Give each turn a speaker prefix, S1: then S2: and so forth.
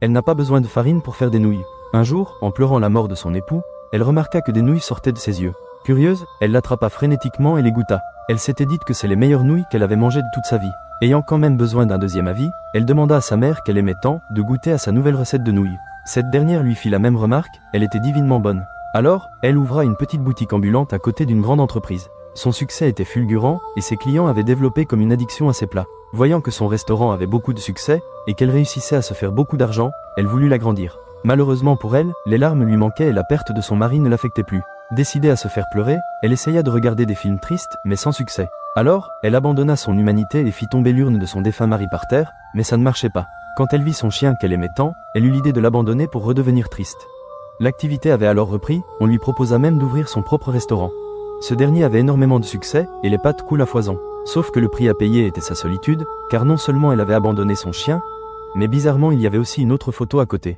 S1: Elle n'a pas besoin de farine pour faire des nouilles. Un jour, en pleurant la mort de son époux, elle remarqua que des nouilles sortaient de ses yeux. Curieuse, elle l'attrapa frénétiquement et les goûta. Elle s'était dite que c'est les meilleures nouilles qu'elle avait mangées de toute sa vie. Ayant quand même besoin d'un deuxième avis, elle demanda à sa mère qu'elle aimait tant de goûter à sa nouvelle recette de nouilles. Cette dernière lui fit la même remarque, elle était divinement bonne. Alors, elle ouvra une petite boutique ambulante à côté d'une grande entreprise. Son succès était fulgurant et ses clients avaient développé comme une addiction à ses plats. Voyant que son restaurant avait beaucoup de succès et qu'elle réussissait à se faire beaucoup d'argent, elle voulut l'agrandir. Malheureusement pour elle, les larmes lui manquaient et la perte de son mari ne l'affectait plus. Décidée à se faire pleurer, elle essaya de regarder des films tristes, mais sans succès. Alors, elle abandonna son humanité et fit tomber l'urne de son défunt mari par terre, mais ça ne marchait pas. Quand elle vit son chien qu'elle aimait tant, elle eut l'idée de l'abandonner pour redevenir triste. L'activité avait alors repris, on lui proposa même d'ouvrir son propre restaurant. Ce dernier avait énormément de succès, et les pâtes coulent à foison. Sauf que le prix à payer était sa solitude, car non seulement elle avait abandonné son chien, mais bizarrement il y avait aussi une autre photo à côté.